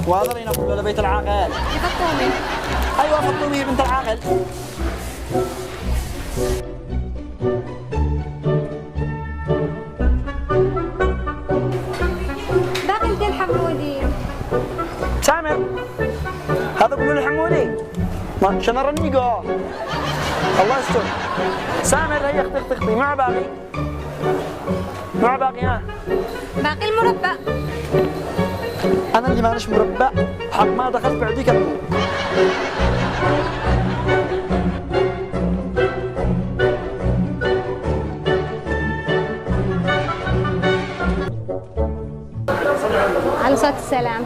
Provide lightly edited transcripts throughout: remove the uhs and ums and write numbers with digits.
وهذا نقول له بيت العاقل. فطومي. ايوه فطومي بنت العاقل. باقي انت الحمودي. سامر هذا قولوا له الحمودي. ما شنو رنيقه. الله يستر. سامر هي اختي مع باقي. مع باقي ها. باقي المربع. أنا اللي مانيش مربع حق ما دخلت بعديك المو. على صوت السلام.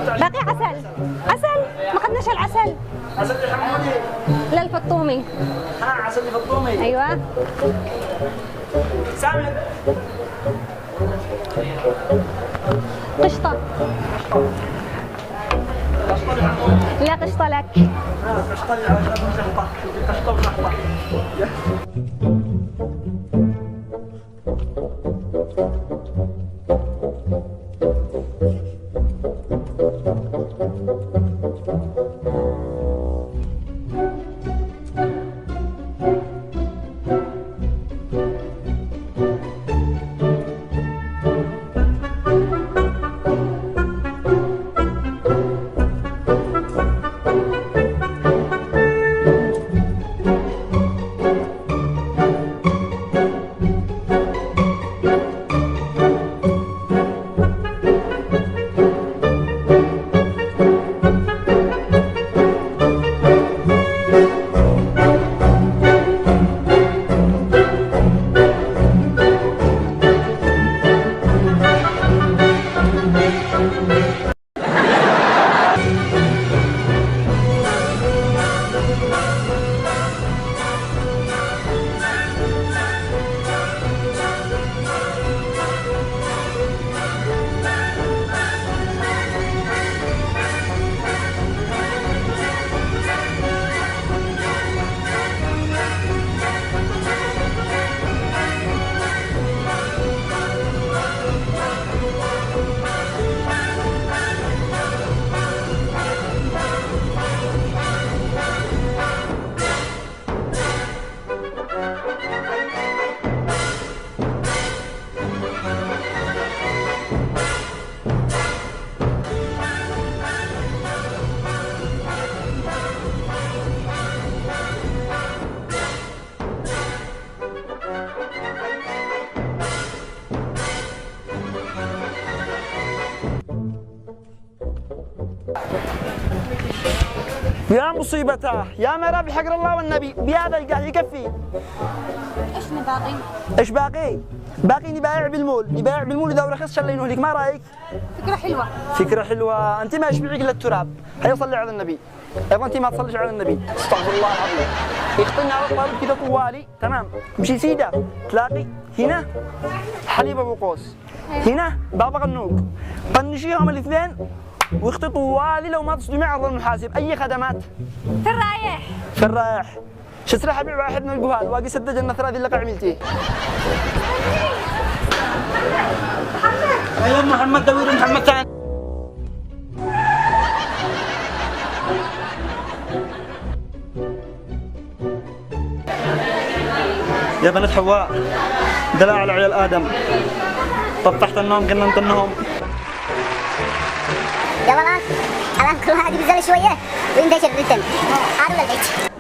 باقي عسل. عسل ما خدناش العسل. عسل الحمودي. لا الفطومي. ها عسل الفطومي. ايوه. سامر. قشطة. لا قشطة لك. قشطة قشطة وشحطة. يا مصيبته يا مراب حق الله والنبي بهذا القهر يكفي. ايش باقي؟ ايش باقي؟ باقي نبايع بالمول، نبايع بالمول اذا رخص شلينه لك، ما رايك؟ فكرة حلوة. فكرة حلوة، انت ما يشبعك الا التراب، هيا صلي على النبي. ايضا انت ما تصليش على النبي، استغفر الله العظيم. يخطينا على الطالب كذا طوالي، تمام، مشي سيده، تلاقي هنا حليب ابو قوس، هنا بابا غنوق، طنشيهم الاثنين واختي طوالي لو ما تصدمي عرض المحاسب، اي خدمات؟ في الرايح. في الرايح. شسرح ابيع واحد من القهال واقي سدد النثر هذه اللي عملتيه. ايوه محمد دوري محمد ثاني. يا بنت حواء دلع على عيال ادم، طفحت النوم قلنا انت النوم. يلا الان كل واحد ينزل شويه ويندشر بالتم. هذا البيت.